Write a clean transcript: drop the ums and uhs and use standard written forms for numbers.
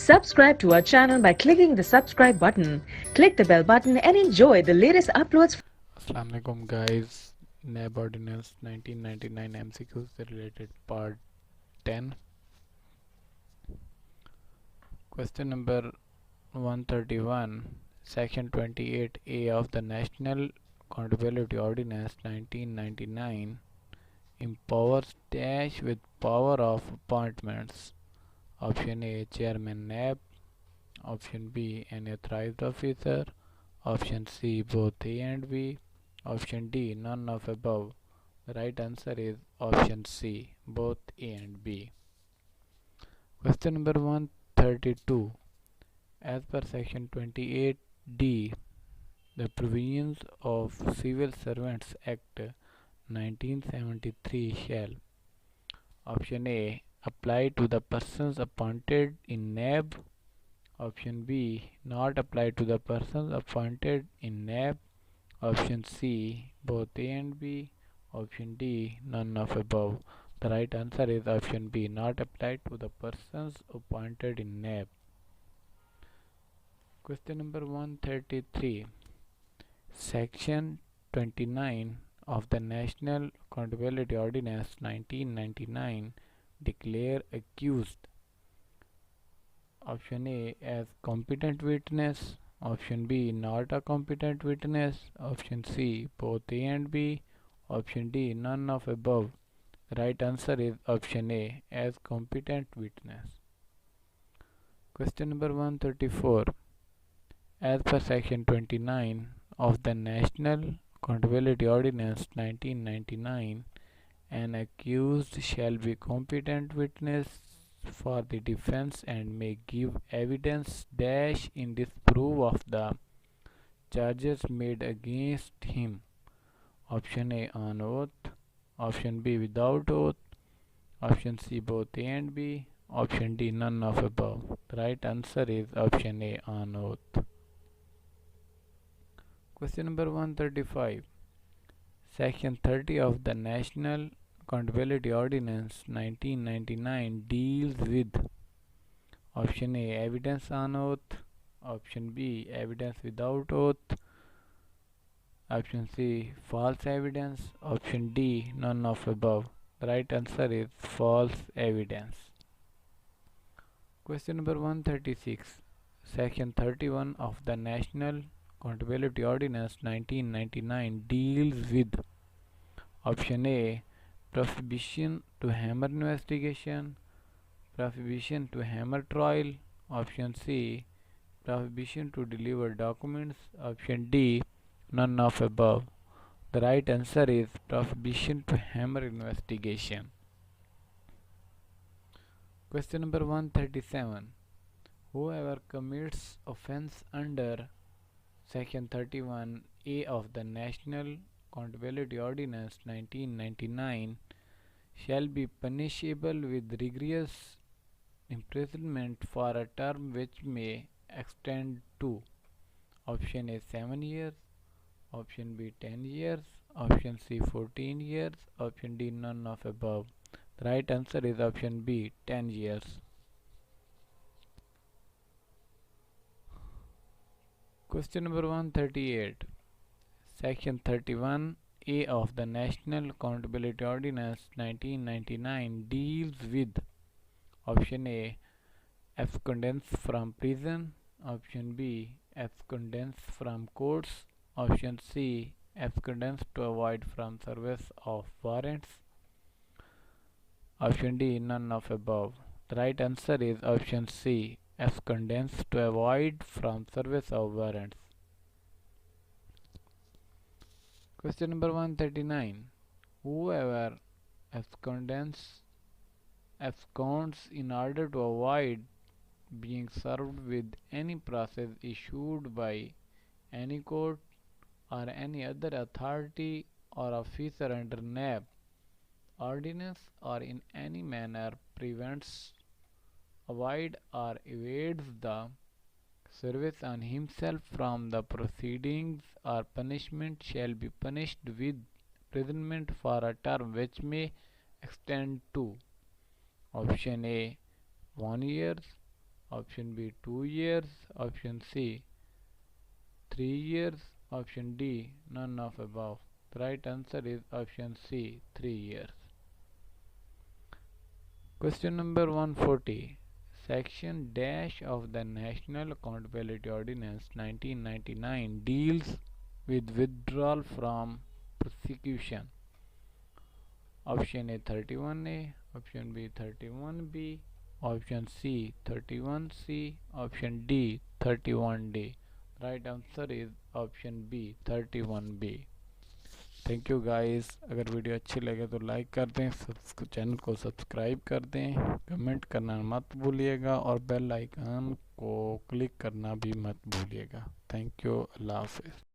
Subscribe to our channel by clicking the subscribe button. Click the bell button and enjoy the latest uploads. Assalamu alaikum guys. NAB Ordinance 1999 MCQs related part 10. Question number 131. Section 28A of the National Accountability Ordinance 1999 empowers dash with power of appointments. Option A, Chairman NAB. Option B, an authorized officer. Option C, both A and B. Option D, none of above. The right answer is option C, both A and B. Question number 132. As per section 28D, the provisions of Civil Servants Act 1973 shall: option A, apply to the persons appointed in NAB. Option B, not apply to the persons appointed in NAB. Option C, both A and B. Option D, none of above. The right answer is option B, not applied to the persons appointed in NAB. Question number 133. Section 29 of the National Accountability Ordinance 1999 declare accused: option A, as competent witness. Option B, not a competent witness. Option C, both A and B. Option D, none of above. The right answer is option A, as competent witness. Question number 134. As per section 29 of the National Accountability Ordinance 1999, an accused shall be competent witness for the defense and may give evidence dash in disproof of the charges made against him. Option A, on oath. Option B, without oath. Option C, both A and B. Option D, none of above. The right answer is option A, on oath. Question number 135. Section 30 of the National Accountability Ordinance 1999 deals with: option A, evidence on oath. Option B, evidence without oath. Option C, false evidence. Option D, none of above. The right answer is false evidence. Question number 136. Section 31 of the National Accountability Ordinance 1999 deals with: option A, prohibition to hammer investigation. Prohibition to hammer trial. Option C, prohibition to deliver documents. Option D, none of above. The right answer is prohibition to hammer investigation. Question number 137. Whoever commits offense under Section 31A of the National Accountability Ordinance 1999 shall be punishable with rigorous imprisonment for a term which may extend to: option A, 7 years. Option B, 10 years. Option C, 14 years. Option D, none of above. The right answer is option B, 10 years. Question number 138. Section 31A of the National Accountability Ordinance 1999 deals with: option A, abscondence from prison. Option B, abscondence from courts. Option C, abscondence to avoid from service of warrants. Option D, none of above. The right answer is option C, abscondence to avoid from service of warrants. Question number 139. Whoever absconds in order to avoid being served with any process issued by any court or any other authority or officer under NAB ordinance or in any manner prevents, avoids or evades the service on himself from the proceedings or punishment shall be punished with imprisonment for a term which may extend to: option A, 1 year. Option B 2 years. Option C 3 years. Option D none of above. The right answer is option C 3 years. Question number 140. Section dash of the National Accountability Ordinance 1999 deals with withdrawal from prosecution. Option A 31A, option B 31B, option C 31C, option D 31D. Right answer is option B 31B. Thank you guys. अगर video अच्छी लगे तो like कर दें, channel को subscribe कर दें, comment करना मत भूलिएगा और बेल आइकन को क्लिक करना भी मत भूलिएगा। Thank you. अल्लाह हाफिज़।